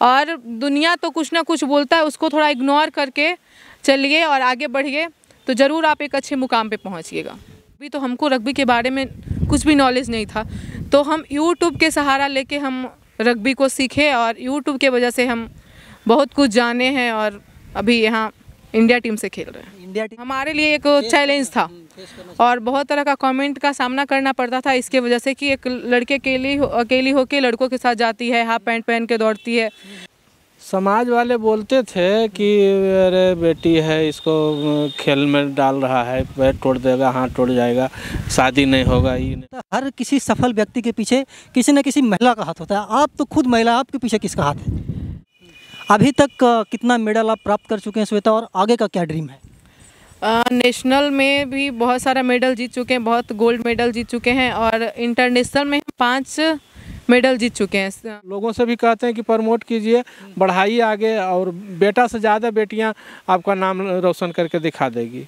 और दुनिया तो कुछ ना कुछ बोलता है, उसको थोड़ा इग्नोर करके चलिए और आगे बढ़िए, तो ज़रूर आप एक अच्छे मुकाम पे पहुंचिएगा। अभी तो हमको रग्बी के बारे में कुछ भी नॉलेज नहीं था, तो हम यूट्यूब के सहारा लेके हम रग्बी को सीखे और यूट्यूब के वजह से हम बहुत कुछ जाने हैं और अभी यहाँ इंडिया टीम से खेल रहे हैं। इंडिया टीम हमारे लिए एक चैलेंज था और बहुत तरह का कमेंट का सामना करना पड़ता था, इसके वजह से कि एक लड़के अकेली होके लड़कों के साथ जाती है, हाफ पैंट पहन के दौड़ती है। समाज वाले बोलते थे कि अरे बेटी है, इसको खेल में डाल रहा है, पैर तोड़ देगा, हाथ टूट जाएगा, शादी नहीं होगा। ये हर किसी सफल व्यक्ति के पीछे किसी न किसी महिला का हाथ होता है। आप तो खुद महिला, आपके पीछे किसका हाथ है? अभी तक कितना मेडल आप प्राप्त कर चुके हैं श्वेता, और आगे का क्या ड्रीम है? नेशनल में भी बहुत सारा मेडल जीत चुके हैं, बहुत गोल्ड मेडल जीत चुके हैं और इंटरनेशनल में 5 मेडल जीत चुके हैं। लोगों से भी कहते हैं कि प्रमोट कीजिए, बढ़ाइए आगे, और बेटा से ज़्यादा बेटियां आपका नाम रोशन करके दिखा देगी।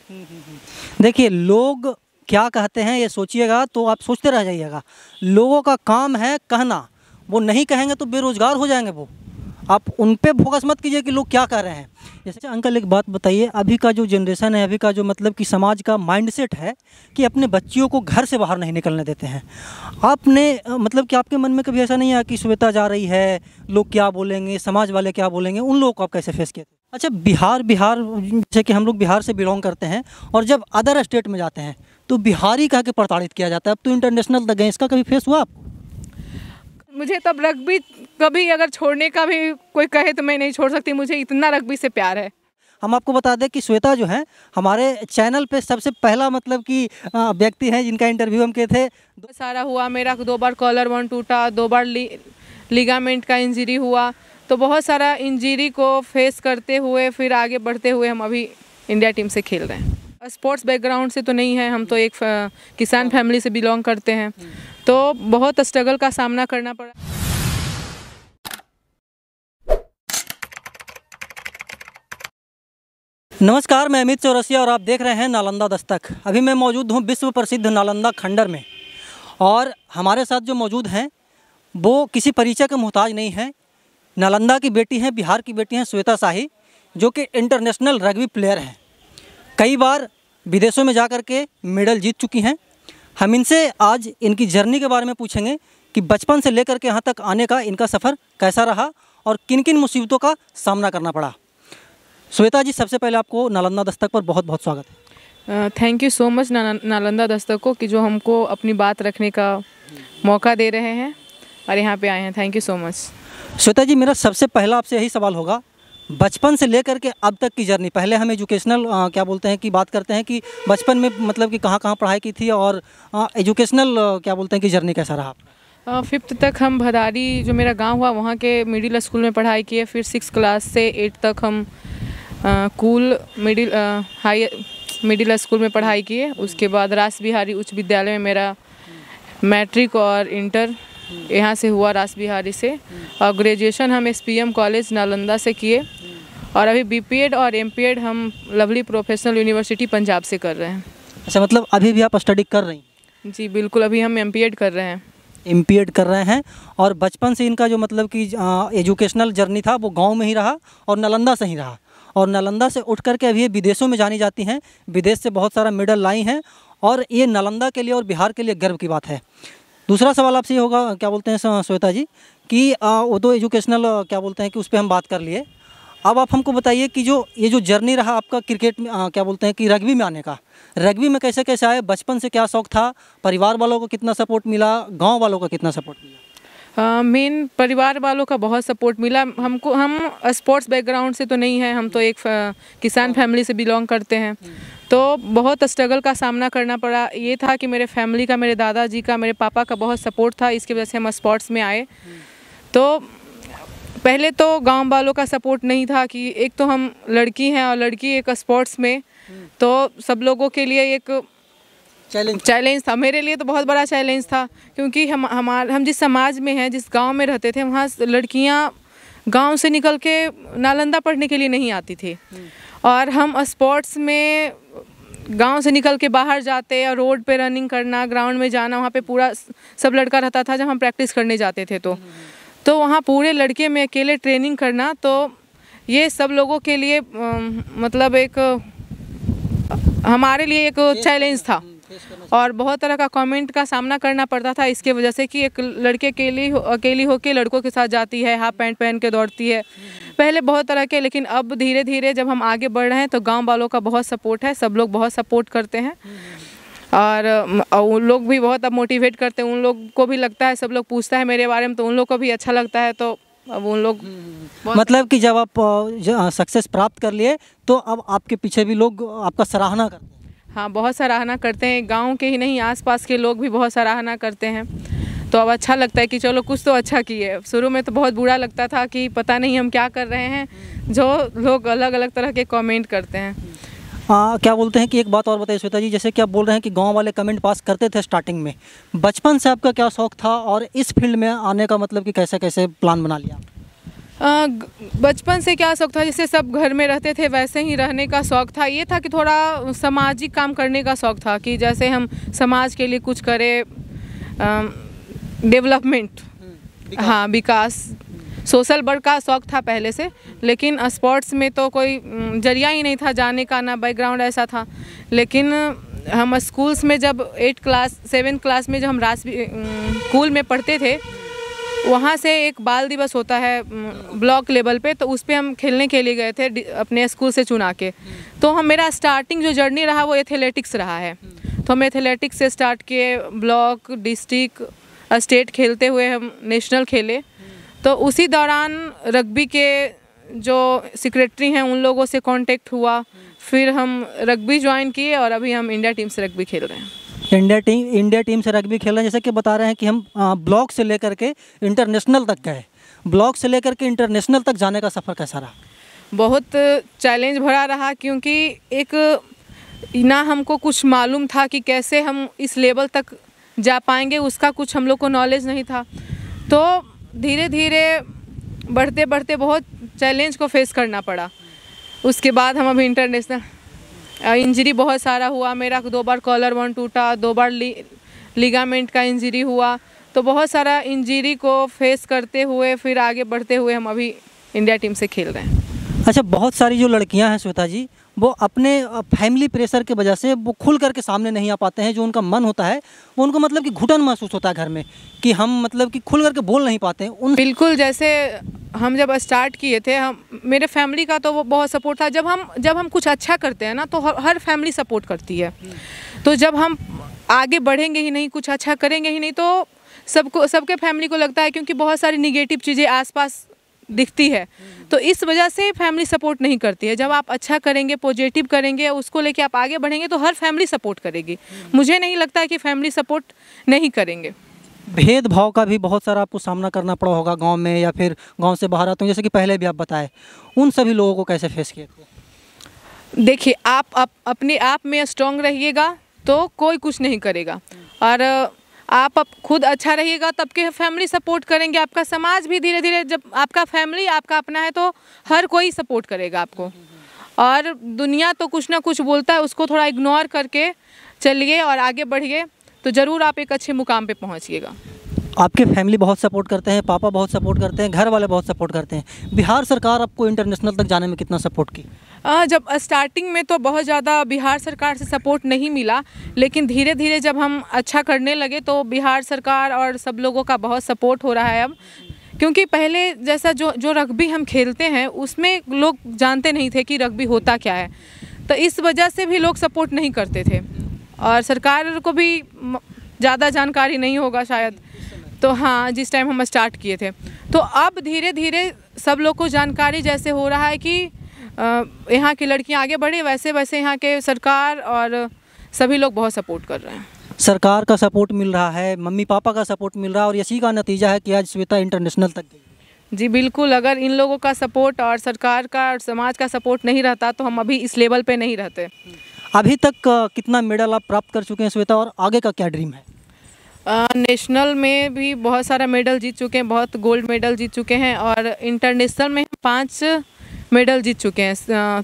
देखिए, लोग क्या कहते हैं ये सोचिएगा तो आप सोचते रह जाइएगा। लोगों का काम है कहना, वो नहीं कहेंगे तो बेरोजगार हो जाएंगे वो। आप उन पे फोकस मत कीजिए कि लोग क्या कर रहे हैं। जैसे अंकल एक बात बताइए, अभी का जो जनरेशन है, अभी का जो मतलब कि समाज का माइंडसेट है कि अपने बच्चियों को घर से बाहर नहीं निकलने देते हैं। आपने मतलब कि आपके मन में कभी ऐसा नहीं आया कि श्वेता जा रही है, लोग क्या बोलेंगे, समाज वाले क्या बोलेंगे, उन लोगों को आप कैसे फेस किए थे? अच्छा, बिहार जैसे कि हम लोग बिहार से बिलोंग करते हैं और जब अदर स्टेट में जाते हैं तो बिहारी कह के प्रताड़ित किया जाता है। अब तो इंटरनेशनल तक गए, इसका कभी फेस हुआ आपको? मुझे तब रग्बी कभी अगर छोड़ने का भी कोई कहे तो मैं नहीं छोड़ सकती, मुझे इतना रग्बी से प्यार है। हम आपको बता दें कि श्वेता जो है हमारे चैनल पे सबसे पहला मतलब कि व्यक्ति हैं जिनका इंटरव्यू हम किए थे। सारा हुआ मेरा, 2 बार कॉलर वन टूटा, 2 बार लिगामेंट का इंजरी हुआ, तो बहुत सारा इंजरी को फेस करते हुए फिर आगे बढ़ते हुए हम अभी इंडिया टीम से खेल रहे हैं। स्पोर्ट्स बैकग्राउंड से तो नहीं है, हम तो एक किसान फैमिली से बिलोंग करते हैं, तो बहुत स्ट्रगल का सामना करना पड़ा। नमस्कार, मैं अमित चौरसिया और आप देख रहे हैं नालंदा दस्तक। अभी मैं मौजूद हूं विश्व प्रसिद्ध नालंदा खंडर में, और हमारे साथ जो मौजूद हैं वो किसी परिचय के मोहताज नहीं है। नालंदा की बेटी हैं, बिहार की बेटी हैं श्वेता शाही, जो कि इंटरनेशनल रग्बी प्लेयर हैं। कई बार विदेशों में जा कर के मेडल जीत चुकी हैं। हम इनसे आज इनकी जर्नी के बारे में पूछेंगे कि बचपन से लेकर के यहाँ तक आने का इनका सफ़र कैसा रहा और किन किन मुसीबतों का सामना करना पड़ा। श्वेता जी, सबसे पहले आपको नालंदा दस्तक पर बहुत बहुत स्वागत है। Thank you so much Nalanda Dastak को कि जो हमको अपनी बात रखने का मौका दे रहे हैं और यहाँ पे आए हैं। Thank you so much. Shweta ji, मेरा सबसे पहला आपसे यही सवाल होगा, बचपन से लेकर के अब तक की जर्नी। पहले हम एजुकेशनल क्या बोलते हैं कि बात करते हैं कि बचपन में मतलब कि कहाँ कहाँ पढ़ाई की थी, और एजुकेशनल क्या बोलते हैं कि जर्नी कैसा रहा? 5th तक हम भदारी, जो मेरा गांव हुआ, वहाँ के मिडिल स्कूल में पढ़ाई किए। फिर 6 क्लास से 8 तक हम कूल मिडिल स्कूल में पढ़ाई किए। उसके बाद रास बिहारी उच्च विद्यालय में मेरा मैट्रिक और इंटर यहाँ से हुआ, रास बिहारी से। और ग्रेजुएशन हम SPM कॉलेज नालंदा से किए, और अभी BPEd और MPEd हम लवली प्रोफेशनल यूनिवर्सिटी पंजाब से कर रहे हैं। अच्छा, मतलब अभी भी आप स्टडी कर रही हैं? जी बिल्कुल, अभी हम MPEd कर रहे हैं। MPEd कर रहे हैं, और बचपन से इनका जो मतलब कि एजुकेशनल जर्नी था वो गांव में ही रहा और नालंदा से ही रहा, और नालंदा से उठ करके अभी ये विदेशों में जानी जाती हैं। विदेश से बहुत सारा मेडल लाई हैं, और ये नालंदा के लिए और बिहार के लिए गर्व की बात है। दूसरा सवाल आपसे ये होगा, क्या बोलते हैं श्वेता जी, कि वो तो एजुकेशनल क्या बोलते हैं कि उस पर हम बात कर लिए। अब आप हमको बताइए कि ये जो जर्नी रहा आपका क्रिकेट में, क्या बोलते हैं कि रग्बी में आने का, रग्बी में कैसे कैसे आए, बचपन से क्या शौक़ था, परिवार वालों को कितना सपोर्ट मिला, गांव वालों का कितना सपोर्ट मिला? मेन परिवार वालों का बहुत सपोर्ट मिला हमको। हम स्पोर्ट्स बैकग्राउंड से तो नहीं है, हम तो एक किसान फैमिली से बिलोंग करते हैं, तो बहुत स्ट्रगल का सामना करना पड़ा। ये था कि मेरे फैमिली का, मेरे दादाजी का, मेरे पापा का बहुत सपोर्ट था, इसकी वजह से हम स्पोर्ट्स में आए। तो पहले तो गांव वालों का सपोर्ट नहीं था कि एक तो हम लड़की हैं और लड़की एक स्पोर्ट्स में, तो सब लोगों के लिए एक चैलेंज था। मेरे लिए तो बहुत बड़ा चैलेंज था, क्योंकि हम जिस समाज में हैं, जिस गांव में रहते थे, वहाँ लड़कियां गांव से निकल के नालंदा पढ़ने के लिए नहीं आती थी, और हम स्पोर्ट्स में गांव से निकल के बाहर जाते और रोड पे रनिंग करना, ग्राउंड में जाना, वहाँ पे पूरा सब लड़का रहता था जब हम प्रैक्टिस करने जाते थे। तो वहाँ पूरे लड़के में अकेले ट्रेनिंग करना, तो ये सब लोगों के लिए मतलब एक हमारे लिए एक चैलेंज था और बहुत तरह का कमेंट का सामना करना पड़ता था इसके वजह से कि एक लड़के अकेली होके लड़कों के साथ जाती है, हाफ पैंट पहन के दौड़ती है, पहले बहुत तरह के। लेकिन अब धीरे धीरे जब हम आगे बढ़ रहे हैं तो गांव वालों का बहुत सपोर्ट है, सब लोग बहुत सपोर्ट करते हैं और उन लोग भी बहुत अब मोटिवेट करते हैं। उन लोग को भी लगता है, सब लोग पूछता है मेरे बारे में तो उन लोग को भी अच्छा लगता है। तो अब उन लोग मतलब कि जब आप सक्सेस प्राप्त कर लिए तो अब आपके पीछे भी लोग आपका सराहना करते हैं। हाँ, बहुत सराहना करते हैं, गांव के ही नहीं आसपास के लोग भी बहुत सराहना करते हैं। तो अब अच्छा लगता है कि चलो कुछ तो अच्छा किए। शुरू में तो बहुत बुरा लगता था कि पता नहीं हम क्या कर रहे हैं, जो लोग अलग अलग तरह के कमेंट करते हैं। क्या बोलते हैं कि एक बात और बताइए श्वेता जी, जैसे कि आप बोल रहे हैं कि गांव वाले कमेंट पास करते थे स्टार्टिंग में, बचपन से आपका क्या शौक था और इस फील्ड में आने का मतलब कि कैसे कैसे प्लान बना लिया? बचपन से क्या शौक था, जैसे सब घर में रहते थे वैसे ही रहने का शौक था। ये था कि थोड़ा सामाजिक काम करने का शौक था कि जैसे हम समाज के लिए कुछ करें, डेवलपमेंट, हाँ विकास, सोशल वर्क का शौक था पहले से। लेकिन स्पोर्ट्स में तो कोई जरिया ही नहीं था जाने का, ना बैकग्राउंड ऐसा था। लेकिन हम स्कूल्स में जब 7 क्लास में जब हम स्कूल में पढ़ते थे, वहाँ से एक बाल दिवस होता है ब्लॉक लेवल पे, तो उस पर हम खेलने के लिए गए थे अपने स्कूल से चुना के। तो हम मेरा स्टार्टिंग जो जर्नी रहा वो एथलेटिक्स रहा है। तो हम एथलेटिक्स से स्टार्ट किए, ब्लॉक, डिस्ट्रिक्ट, स्टेट खेलते हुए हम नेशनल खेले। तो उसी दौरान रग्बी के जो सेक्रेटरी हैं उन लोगों से कांटेक्ट हुआ, फिर हम रग्बी ज्वाइन किए और अभी हम इंडिया टीम से रग्बी खेल रहे हैं। इंडिया टीम से रग्बी खेल रहे हैं। जैसे कि बता रहे हैं कि हम ब्लॉक से लेकर के इंटरनेशनल तक गए, ब्लॉक से लेकर के इंटरनेशनल तक जाने का सफ़र कैसा रहा? बहुत चैलेंज भरा रहा, क्योंकि एक ना हमको कुछ मालूम था कि कैसे हम इस लेवल तक जा पाएंगे, उसका कुछ हम लोग को नॉलेज नहीं था। तो धीरे धीरे बढ़ते बढ़ते बहुत चैलेंज को फेस करना पड़ा। उसके बाद हम अभी इंटरनेशनल, इंजरी बहुत सारा हुआ मेरा, 2 बार कॉलर बोन टूटा, 2 बार लिगामेंट का इंजरी हुआ। तो बहुत सारा इंजरी को फेस करते हुए फिर आगे बढ़ते हुए हम अभी इंडिया टीम से खेल रहे हैं। अच्छा, बहुत सारी जो लड़कियां हैं श्वेता जी, वो अपने फैमिली प्रेशर की वजह से वो खुल करके सामने नहीं आ पाते हैं। जो उनका मन होता है वो उनको मतलब कि घुटन महसूस होता है घर में कि हम मतलब कि खुल करके बोल नहीं पाते हैं उन। बिल्कुल, जैसे हम जब स्टार्ट किए थे, मेरे फैमिली का तो वो बहुत सपोर्ट था। जब हम कुछ अच्छा करते हैं ना तो हर फैमिली सपोर्ट करती है। तो जब हम आगे बढ़ेंगे ही नहीं, कुछ अच्छा करेंगे ही नहीं, तो सबके फैमिली को लगता है, क्योंकि बहुत सारी निगेटिव चीज़ें आसपास दिखती है, तो इस वजह से फैमिली सपोर्ट नहीं करती है। जब आप अच्छा करेंगे, पॉजिटिव करेंगे, उसको लेके आप आगे बढ़ेंगे तो हर फैमिली सपोर्ट करेगी। मुझे नहीं लगता है कि फैमिली सपोर्ट नहीं करेंगे। भेदभाव का भी बहुत सारा आपको सामना करना पड़ा होगा गांव में, या फिर गांव से बाहर आते हैं, जैसे कि पहले भी आप बताए, उन सभी लोगों को कैसे फेस किए थे? देखिए, आप अपने आप में स्ट्रांग रहिएगा तो कोई कुछ नहीं करेगा, और आप खुद अच्छा रहिएगा तब के फैमिली सपोर्ट करेंगे। आपका समाज भी धीरे धीरे, जब आपका फैमिली आपका अपना है तो हर कोई सपोर्ट करेगा आपको। और दुनिया तो कुछ ना कुछ बोलता है, उसको थोड़ा इग्नोर करके चलिए और आगे बढ़िए, तो ज़रूर आप एक अच्छे मुकाम पे पहुंचिएगा। आपके फैमिली बहुत सपोर्ट करते हैं, पापा बहुत सपोर्ट करते हैं, घर वाले बहुत सपोर्ट करते हैं। बिहार सरकार आपको इंटरनेशनल तक जाने में कितना सपोर्ट की? जब स्टार्टिंग में तो बहुत ज़्यादा बिहार सरकार से सपोर्ट नहीं मिला, लेकिन धीरे धीरे जब हम अच्छा करने लगे तो बिहार सरकार और सब लोगों का बहुत सपोर्ट हो रहा है अब। क्योंकि पहले जैसा जो रग्बी हम खेलते हैं उसमें लोग जानते नहीं थे कि रग्बी होता क्या है, तो इस वजह से भी लोग सपोर्ट नहीं करते थे और सरकार को भी ज़्यादा जानकारी नहीं होगा शायद। तो हाँ, जिस टाइम हम स्टार्ट किए थे, तो अब धीरे धीरे सब लोग को जानकारी जैसे हो रहा है कि यहाँ की लड़कियाँ आगे बढ़े, वैसे वैसे यहाँ के सरकार और सभी लोग बहुत सपोर्ट कर रहे हैं। सरकार का सपोर्ट मिल रहा है, मम्मी पापा का सपोर्ट मिल रहा है, और इसी का नतीजा है कि आज श्वेता इंटरनेशनल तक गई। जी बिल्कुल, अगर इन लोगों का सपोर्ट और सरकार का और समाज का सपोर्ट नहीं रहता तो हम अभी इस लेवल पे नहीं रहते। अभी तक कितना मेडल आप प्राप्त कर चुके हैं श्वेता, और आगे का क्या ड्रीम है? नेशनल में भी बहुत सारा मेडल जीत चुके हैं, बहुत गोल्ड मेडल जीत चुके हैं, और इंटरनेशनल में 5 मेडल जीत चुके हैं,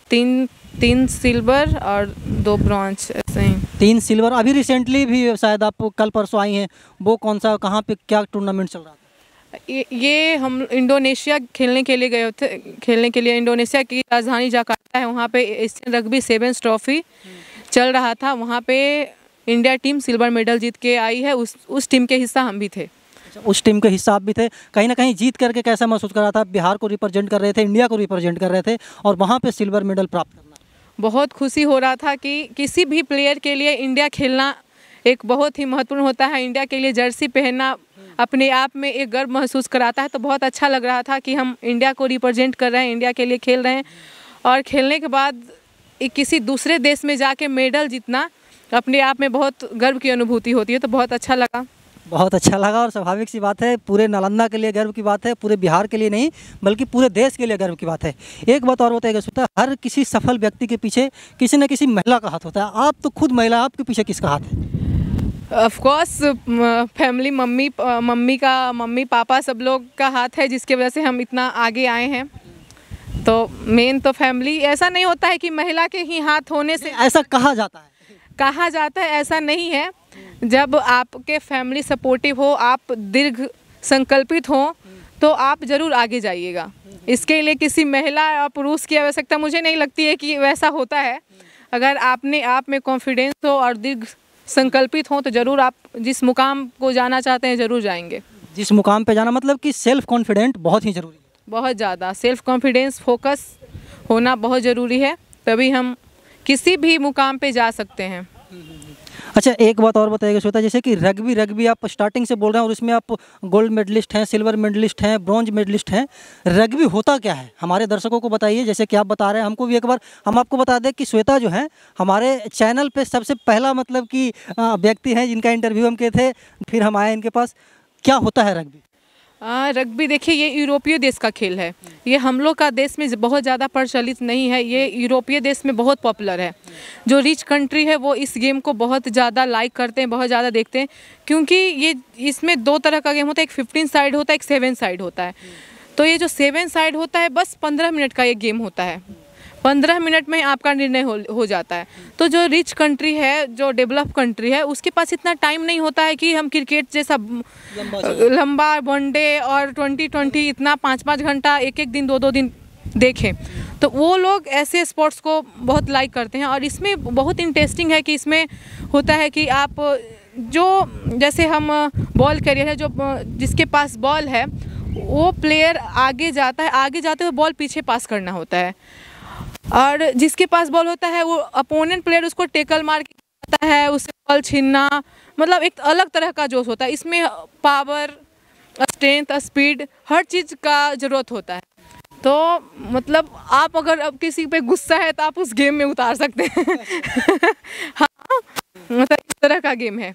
3 सिल्वर और 2 ब्रॉन्ज, ऐसे ही 3 सिल्वर। अभी रिसेंटली भी शायद आप कल परसों आई हैं, वो कौन सा, कहाँ पे, क्या टूर्नामेंट चल रहा था? ये हम इंडोनेशिया खेलने के लिए गए थे, खेलने के लिए इंडोनेशिया की राजधानी जकार्ता है, वहाँ पे एशियन रग्बी सेवेंस ट्रॉफी चल रहा था। वहाँ पे इंडिया टीम सिल्वर मेडल जीत के आई है, उस टीम के हिस्सा हम भी थे। उस टीम के हिस्सा आप भी थे। कहीं ना कहीं जीत करके कैसा महसूस कर रहा था? बिहार को रिप्रेजेंट कर रहे थे, इंडिया को रिप्रेजेंट कर रहे थे और वहाँ पे सिल्वर मेडल प्राप्त करना, बहुत खुशी हो रहा था कि किसी भी प्लेयर के लिए इंडिया खेलना एक बहुत ही महत्वपूर्ण होता है। इंडिया के लिए जर्सी पहनना अपने आप में एक गर्व महसूस कराता है। तो बहुत अच्छा लग रहा था कि हम इंडिया को रिप्रेजेंट कर रहे हैं, इंडिया के लिए खेल रहे हैं। और खेलने के बाद किसी दूसरे देश में जाके मेडल जीतना अपने आप में बहुत गर्व की अनुभूति होती है। तो बहुत अच्छा लगा। बहुत अच्छा लगा और स्वाभाविक सी बात है, पूरे नालंदा के लिए गर्व की बात है, पूरे बिहार के लिए नहीं बल्कि पूरे देश के लिए गर्व की बात है। एक बात और बताइएगा श्वेता, हर किसी सफल व्यक्ति के पीछे किसी न किसी महिला का हाथ होता है। आप तो खुद महिला, आपके पीछे किसका हाथ है? Of course family, mummy papa सब लोग का हाथ है, जिसके वजह से हम इतना आगे आए हैं। तो मेन तो फैमिली। ऐसा नहीं होता है कि महिला के ही हाथ होने से, ऐसा कहा जाता है, ऐसा नहीं है। जब आपके फैमिली सपोर्टिव हो, आप दीर्घ संकल्पित हो, तो आप ज़रूर आगे जाइएगा। इसके लिए किसी महिला या पुरुष की आवश्यकता मुझे नहीं लगती है कि वैसा होता है। अगर आपने आप में कॉन्फिडेंस हो और दीर्घ संकल्पित हो तो ज़रूर आप जिस मुकाम को जाना चाहते हैं ज़रूर जाएंगे। जिस मुकाम पे जाना मतलब कि सेल्फ कॉन्फिडेंट बहुत ही ज़रूरी है। बहुत ज़्यादा सेल्फ कॉन्फिडेंस, फोकस होना बहुत ज़रूरी है, तभी हम किसी भी मुकाम पे जा सकते हैं। अच्छा, एक बात और बताइएगा श्वेता, जैसे कि रग्बी आप स्टार्टिंग से बोल रहे हैं और इसमें आप गोल्ड मेडलिस्ट हैं, सिल्वर मेडलिस्ट हैं, ब्रॉन्ज मेडलिस्ट हैं। रग्बी होता क्या है, हमारे दर्शकों को बताइए। जैसे कि आप बता रहे हैं, हमको भी एक बार हम आपको बता दें कि श्वेता जो है हमारे चैनल पे सबसे पहला मतलब कि व्यक्ति हैं जिनका इंटरव्यू हम किए थे, फिर हम आए इनके पास। क्या होता है रग्बी? रग्बी देखिए, ये यूरोपीय देश का खेल है। ये हम लोग का देश में बहुत ज़्यादा प्रचलित नहीं है। ये यूरोपीय देश में बहुत पॉपुलर है। जो रिच कंट्री है वो इस गेम को बहुत ज़्यादा लाइक करते हैं, बहुत ज़्यादा देखते हैं, क्योंकि इसमें दो तरह का गेम होता है। एक 15 साइड होता है, एक 7 साइड होता है। तो ये जो 7 साइड होता है बस 15 मिनट का ये गेम होता है। 15 मिनट में आपका निर्णय हो जाता है। तो जो रिच कंट्री है, जो डेवलप कंट्री है, उसके पास इतना टाइम नहीं होता है कि हम क्रिकेट जैसा लंबा वनडे और 20-20 इतना 5-5 घंटा, एक दिन 2-2 दिन देखें। तो वो लोग ऐसे स्पोर्ट्स को बहुत लाइक करते हैं। और इसमें बहुत इंटरेस्टिंग है कि इसमें होता है कि आप जो जैसे हम बॉल कैरियर है, जो जिसके पास बॉल है वो प्लेयर आगे जाता है, आगे जाते हुए बॉल पीछे पास करना होता है। और जिसके पास बॉल होता है वो अपोनेंट प्लेयर उसको टेकल मार के आता है, उससे बॉल छीनना, मतलब एक अलग तरह का जोश होता है। इसमें पावर, स्ट्रेंथ, स्पीड, हर चीज़ का ज़रूरत होता है। तो मतलब आप अगर अब किसी पे गुस्सा है तो आप उस गेम में उतार सकते हैं। हाँ, मतलब इस तरह का गेम है।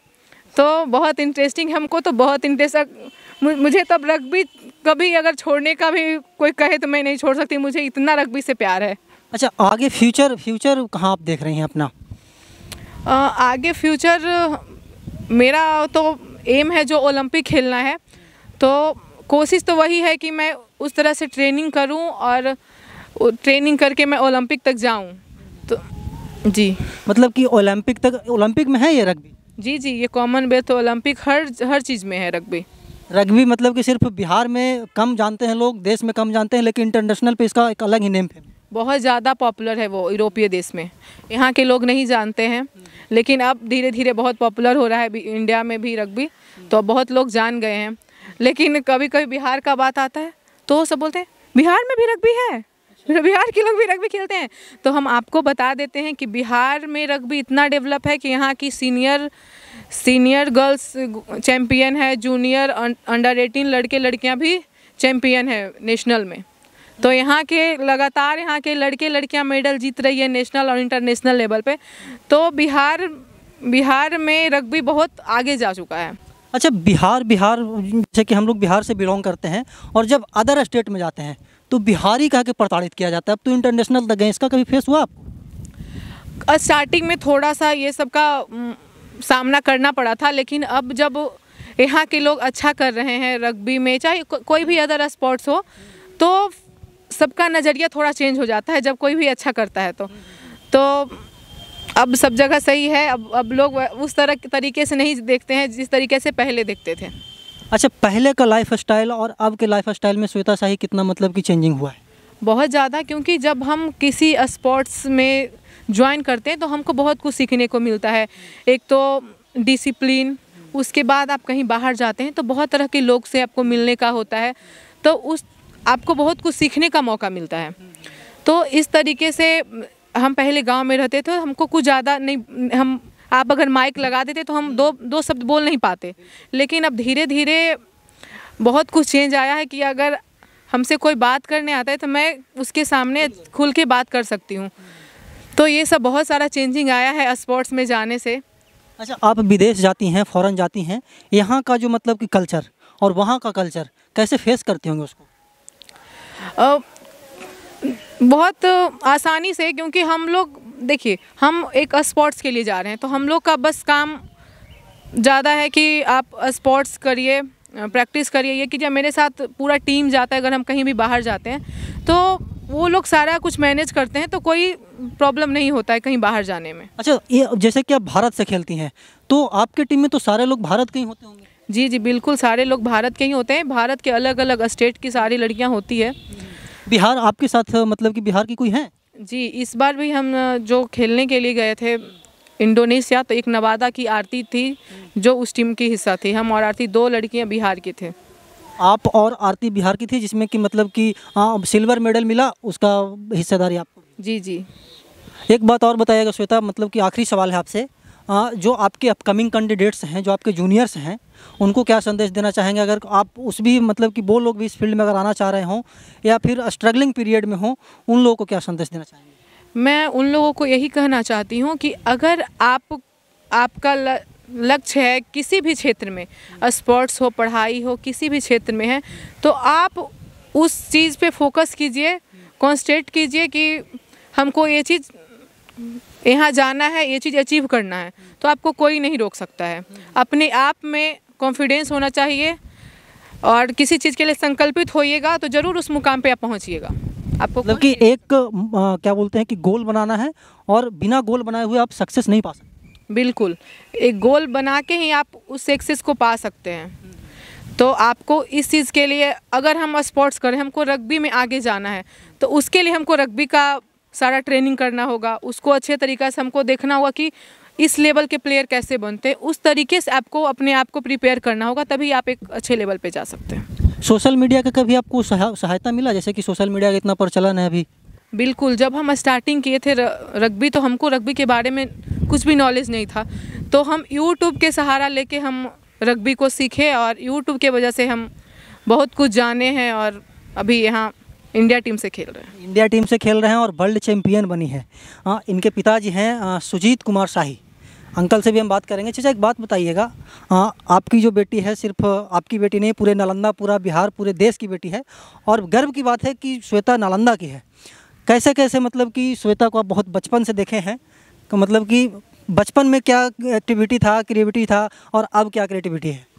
तो बहुत इंटरेस्टिंग, हमको तो बहुत इंटरेस्ट। मुझे तब रग्बी कभी अगर छोड़ने का भी कोई कहे तो मैं नहीं छोड़ सकती, मुझे इतना रग्बी से प्यार है। अच्छा, आगे फ्यूचर कहाँ आप देख रही हैं अपना? आगे फ्यूचर मेरा तो एम है जो ओलंपिक खेलना है। तो कोशिश तो वही है कि मैं उस तरह से ट्रेनिंग करूं और ट्रेनिंग करके मैं ओलंपिक तक जाऊं। तो जी, मतलब कि ओलंपिक में है ये रग्बी? जी, ये कॉमनवेल्थ, ओलंपिक, हर चीज़ में है रग्बी। मतलब कि सिर्फ बिहार में कम जानते हैं लोग, देश में कम जानते हैं, लेकिन इंटरनेशनल पे इसका एक अलग ही नेम है। बहुत ज़्यादा पॉपुलर है वो यूरोपीय देश में। यहाँ के लोग नहीं जानते हैं, लेकिन अब धीरे धीरे बहुत पॉपुलर हो रहा है इंडिया में भी रग्बी। तो बहुत लोग जान गए हैं। लेकिन कभी कभी बिहार का बात आता है तो सब बोलते हैं बिहार में भी रग्बी है, बिहार के लोग भी रग्बी खेलते हैं। तो हम आपको बता देते हैं कि बिहार में रग्बी इतना डेवलप है कि यहाँ की सीनियर गर्ल्स चैम्पियन है, जूनियर अंडर 18 लड़के लड़कियाँ भी चैम्पियन है नेशनल में। तो यहाँ के लड़के लड़कियाँ मेडल जीत रही है नेशनल और इंटरनेशनल लेवल पे। तो बिहार में रग्बी बहुत आगे जा चुका है। अच्छा, बिहार जैसे कि हम लोग बिहार से बिलोंग करते हैं और जब अदर स्टेट में जाते हैं तो बिहारी कह के प्रताड़ित किया जाता है। अब तो इंटरनेशनल तक गए, इसका कभी फेस हुआ आपको? स्टार्टिंग में थोड़ा सा ये सब का सामना करना पड़ा था, लेकिन अब जब यहाँ के लोग अच्छा कर रहे हैं रग्बी में, चाहे कोई भी अदर स्पोर्ट्स हो, तो सबका नज़रिया थोड़ा चेंज हो जाता है जब कोई भी अच्छा करता है। तो अब सब जगह सही है। अब लोग उस तरीके से नहीं देखते हैं जिस तरीके से पहले देखते थे। अच्छा, पहले का लाइफ स्टाइल और अब के लाइफ स्टाइल में श्वेता शाही कितना मतलब कि चेंजिंग हुआ है? बहुत ज़्यादा, क्योंकि जब हम किसी स्पोर्ट्स में ज्वाइन करते हैं तो हमको बहुत कुछ सीखने को मिलता है। एक तो डिसिप्लिन, उसके बाद आप कहीं बाहर जाते हैं तो बहुत तरह के लोग से आपको मिलने का होता है, तो उस आपको बहुत कुछ सीखने का मौका मिलता है। तो इस तरीके से हम पहले गांव में रहते थे, हमको कुछ ज़्यादा नहीं, हम आप अगर माइक लगा देते तो हम दो शब्द बोल नहीं पाते, लेकिन अब धीरे धीरे बहुत कुछ चेंज आया है कि अगर हमसे कोई बात करने आता है तो मैं उसके सामने खुल के बात कर सकती हूँ। तो ये सब बहुत सारा चेंजिंग आया है स्पोर्ट्स में जाने से। अच्छा, आप विदेश जाती हैं, फ़ॉरेन जाती हैं, यहाँ का जो मतलब कि कल्चर और वहाँ का कल्चर कैसे फेस करते होंगे उसको? बहुत आसानी से, क्योंकि हम लोग देखिए हम एक स्पोर्ट्स के लिए जा रहे हैं तो हम लोग का बस काम ज़्यादा है कि आप स्पोर्ट्स करिए, प्रैक्टिस करिए, ये कीजिए। मेरे साथ पूरा टीम जाता है, अगर हम कहीं भी बाहर जाते हैं तो वो लोग सारा कुछ मैनेज करते हैं, तो कोई प्रॉब्लम नहीं होता है कहीं बाहर जाने में। अच्छा, ये जैसे कि आप भारत से खेलती हैं तो आपके टीम में तो सारे लोग भारत के ही होते होंगे? जी जी बिल्कुल, सारे लोग भारत के ही होते हैं। भारत के अलग अलग स्टेट की सारी लड़कियां होती है। बिहार आपके साथ मतलब कि बिहार की कोई है? जी, इस बार भी हम जो खेलने के लिए गए थे इंडोनेशिया, तो एक नवादा की आरती थी जो उस टीम की हिस्सा थी। हम और आरती 2 लड़कियां बिहार की थे। आप और आरती बिहार की थी, जिसमें कि मतलब कि सिल्वर मेडल मिला, उसका हिस्सेदारी आपको? जी जी। एक बात और बताइएगा श्वेता, मतलब कि आखिरी सवाल है आपसे, जो आपके अपकमिंग कैंडिडेट्स हैं, जो आपके जूनियर्स हैं, उनको क्या संदेश देना चाहेंगे? अगर आप उस भी मतलब कि वो लोग भी इस फील्ड में अगर आना चाह रहे हों या फिर स्ट्रगलिंग पीरियड में हों, उन लोगों को क्या संदेश देना चाहेंगे? मैं उन लोगों को यही कहना चाहती हूँ कि अगर आपका लक्ष्य है किसी भी क्षेत्र में, स्पोर्ट्स हो, पढ़ाई हो, किसी भी क्षेत्र में है, तो आप उस चीज़ पे फोकस कीजिए, कॉन्सेंट्रेट कीजिए कि हमको ये चीज़ यहाँ जाना है, ये चीज़ अचीव करना है, तो आपको कोई नहीं रोक सकता है। अपने आप में कॉन्फिडेंस होना चाहिए और किसी चीज़ के लिए संकल्पित होइएगा तो ज़रूर उस मुकाम पे आप पहुँचिएगा। आपको मतलब कि एक क्या बोलते हैं कि गोल बनाना है और बिना गोल बनाए हुए आप सक्सेस नहीं पा सकते। बिल्कुल, एक गोल बना के ही आप उस सक्सेस को पा सकते हैं। तो आपको इस चीज़ के लिए, अगर हम स्पोर्ट्स करें, हमको रग्बी में आगे जाना है, तो उसके लिए हमको रग्बी का सारा ट्रेनिंग करना होगा, उसको अच्छे तरीक़े से हमको देखना होगा कि इस लेवल के प्लेयर कैसे बनते हैं, उस तरीके से आपको अपने आप को प्रिपेयर करना होगा, तभी आप एक अच्छे लेवल पे जा सकते हैं। सोशल मीडिया का कभी आपको सहायता मिला, जैसे कि सोशल मीडिया का इतना प्रचलन है अभी? बिल्कुल, जब हम स्टार्टिंग किए थे रग्बी, तो हमको रग्बी के बारे में कुछ भी नॉलेज नहीं था, तो हम यूट्यूब के सहारा लेके हम रग्बी को सीखे और यूट्यूब के वजह से हम बहुत कुछ जाने हैं और अभी यहाँ इंडिया टीम से खेल रहे हैं। इंडिया टीम से खेल रहे हैं और वर्ल्ड चैम्पियन बनी है। इनके पिताजी हैं सुजीत कुमार शाही, अंकल से भी हम बात करेंगे। चाचा, एक बात बताइएगा, आपकी जो बेटी है, सिर्फ आपकी बेटी नहीं, पूरे नालंदा, पूरा बिहार, पूरे देश की बेटी है और गर्व की बात है कि श्वेता नालंदा की है। कैसे कैसे मतलब कि श्वेता को आप बहुत बचपन से देखे हैं, तो मतलब कि बचपन में क्या एक्टिविटी था, क्रिएटिविटी था और अब क्या क्रिएटिविटी है?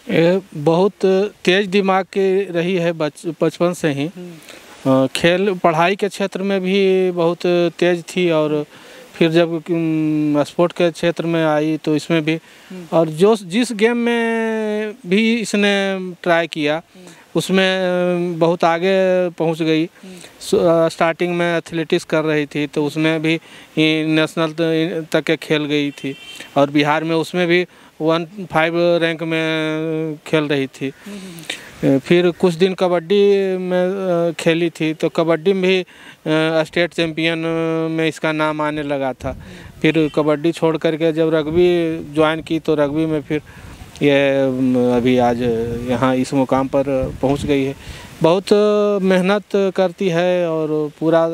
ये बहुत तेज दिमाग की रही है बचपन से ही। खेल पढ़ाई के क्षेत्र में भी बहुत तेज थी और फिर जब स्पोर्ट के क्षेत्र में आई तो इसमें भी, और जिस गेम में भी इसने ट्राई किया उसमें बहुत आगे पहुंच गई। स्टार्टिंग में एथलेटिक्स कर रही थी तो उसमें भी नेशनल तक के खेल गई थी और बिहार में उसमें भी 1-5 रैंक में खेल रही थी। फिर कुछ दिन कबड्डी में खेली थी तो कबड्डी में भी स्टेट चैम्पियन में इसका नाम आने लगा था। फिर कबड्डी छोड़ करके जब रग्बी ज्वाइन की तो रग्बी में फिर ये अभी आज यहाँ इस मुकाम पर पहुँच गई है। बहुत मेहनत करती है और पूरा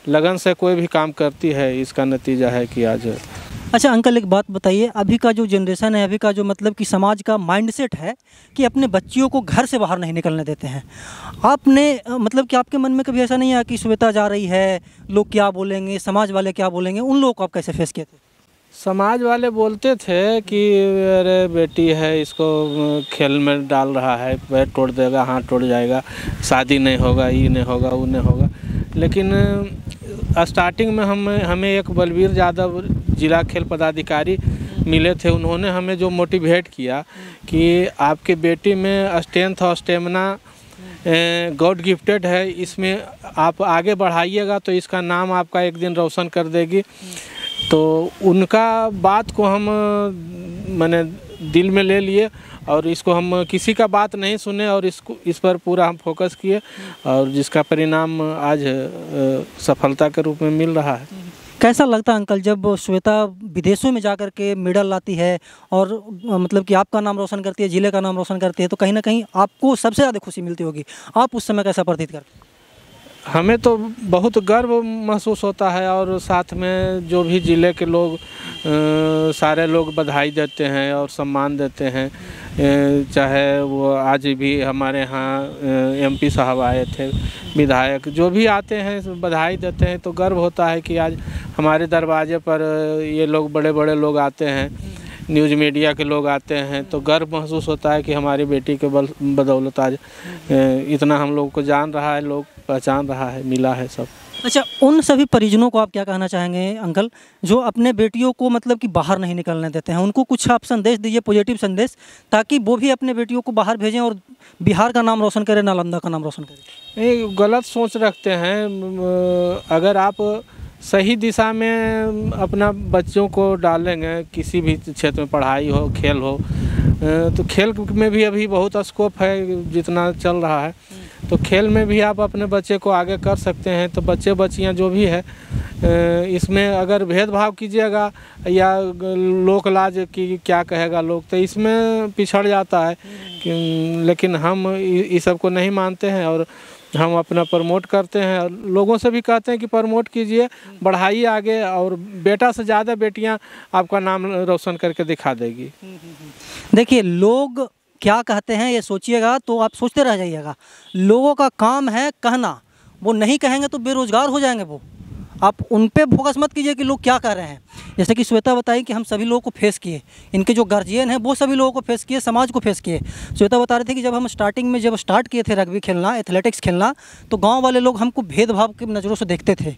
लगन से कोई भी काम करती है, इसका नतीजा है कि आज। अच्छा अंकल, एक बात बताइए, अभी का जो जनरेशन है, अभी का जो मतलब कि समाज का माइंडसेट है कि अपने बच्चियों को घर से बाहर नहीं निकलने देते हैं। आपने मतलब कि आपके मन में कभी ऐसा नहीं आया कि श्वेता जा रही है, लोग क्या बोलेंगे, समाज वाले क्या बोलेंगे, उन लोगों को आप कैसे फेस किए थे? समाज वाले बोलते थे कि अरे बेटी है, इसको खेल में डाल रहा है, पैर तोड़ देगा, हाथ टूट जाएगा, शादी नहीं होगा, ये नहीं होगा, वो नहीं होगा। लेकिन स्टार्टिंग में हमें एक बलबीर यादव जिला खेल पदाधिकारी मिले थे, उन्होंने हमें जो मोटिवेट किया कि आपके बेटी में स्ट्रेंथ और स्टेमिना गॉड गिफ्टेड है, इसमें आप आगे बढ़ाइएगा तो इसका नाम आपका एक दिन रोशन कर देगी। तो उनका बात को हम मैंने दिल में ले लिए और इसको हम किसी का बात नहीं सुने और इस पर पूरा हम फोकस किए और जिसका परिणाम आज सफलता के रूप में मिल रहा है। कैसा लगता है अंकल जब श्वेता विदेशों में जाकर के मेडल लाती है और मतलब कि आपका नाम रोशन करती है, जिले का नाम रोशन करती है, तो कहीं ना कहीं आपको सबसे ज़्यादा खुशी मिलती होगी, आप उस समय कैसा प्रतीत करते हैं? हमें तो बहुत गर्व महसूस होता है और साथ में जो भी ज़िले के लोग सारे लोग बधाई देते हैं और सम्मान देते हैं। चाहे वो आज भी हमारे यहाँ MP साहब आए थे, विधायक जो भी आते हैं बधाई देते हैं, तो गर्व होता है कि आज हमारे दरवाजे पर ये लोग बड़े बड़े लोग आते हैं, न्यूज़ मीडिया के लोग आते हैं, तो गर्व महसूस होता है कि हमारी बेटी के बदौलत आज इतना हम लोग को जान रहा है, लोग पहचान रहा है, मिला है सब। अच्छा, उन सभी परिजनों को आप क्या कहना चाहेंगे अंकल जो अपने बेटियों को मतलब कि बाहर नहीं निकलने देते हैं? उनको कुछ आप संदेश दीजिए, पॉजिटिव संदेश, ताकि वो भी अपने बेटियों को बाहर भेजें और बिहार का नाम रोशन करें, नालंदा का नाम रोशन करें। ये गलत सोच रखते हैं। अगर आप सही दिशा में अपना बच्चों को डालेंगे, किसी भी क्षेत्र में पढ़ाई हो, खेल हो, तो खेल में भी अभी बहुत स्कोप है जितना चल रहा है, तो खेल में भी आप अपने बच्चे को आगे कर सकते हैं। तो बच्चे बच्चियां जो भी है इसमें अगर भेदभाव कीजिएगा या लोक लाज की क्या कहेगा लोग, तो इसमें पिछड़ जाता है। लेकिन हम इस सब को नहीं मानते हैं और हम अपना प्रमोट करते हैं और लोगों से भी कहते हैं कि प्रमोट कीजिए, बढ़ाइए आगे, और बेटा से ज़्यादा बेटियां आपका नाम रोशन करके दिखा देगी। देखिए, लोग क्या कहते हैं ये सोचिएगा तो आप सोचते रह जाइएगा। लोगों का काम है कहना, वो नहीं कहेंगे तो बेरोजगार हो जाएंगे वो। आप उन पे फोकस मत कीजिए कि लोग क्या कर रहे हैं। जैसे कि श्वेता बताई कि हम सभी लोगों को फेस किए, इनके जो गार्जियन हैं वो सभी लोगों को फेस किए, समाज को फेस किए। श्वेता बता रहे थे कि जब हम स्टार्टिंग में जब स्टार्ट किए थे रग्बी खेलना, एथलेटिक्स खेलना, तो गाँव वाले लोग हमको भेदभाव की नज़रों से देखते थे,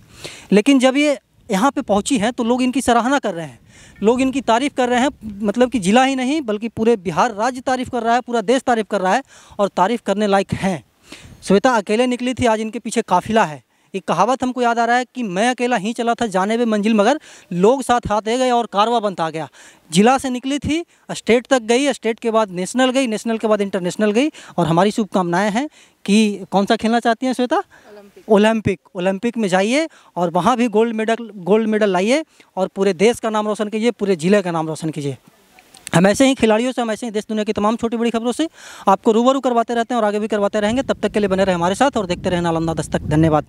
लेकिन जब ये यहाँ पे पहुँची हैं तो लोग इनकी सराहना कर रहे हैं, लोग इनकी तारीफ़ कर रहे हैं। मतलब कि ज़िला ही नहीं बल्कि पूरे बिहार राज्य तारीफ़ कर रहा है, पूरा देश तारीफ़ कर रहा है और तारीफ़ करने लायक हैं। श्वेता अकेले निकली थी, आज इनके पीछे काफ़िला है। एक कहावत हमको याद आ रहा है कि मैं अकेला ही चला था जाने में मंजिल, मगर लोग साथ आते गए और कारवा बनता गया। जिला से निकली थी, स्टेट तक गई, स्टेट के बाद नेशनल गई, नेशनल के बाद इंटरनेशनल गई। और हमारी शुभकामनाएं हैं कि कौन सा खेलना चाहती हैं श्वेता? ओलंपिक में जाइए और वहाँ भी गोल्ड मेडल लाइए और पूरे देश का नाम रोशन कीजिए, पूरे ज़िले का नाम रोशन कीजिए। हम ऐसे ही खिलाड़ियों से, हम ऐसे ही देश दुनिया की तमाम छोटी बड़ी खबरों से आपको रूबरू करवाते रहते हैं और आगे भी करवाते रहेंगे। तब तक के लिए बने रहे हमारे साथ और देखते रहे नालंदा दस्तक। धन्यवाद।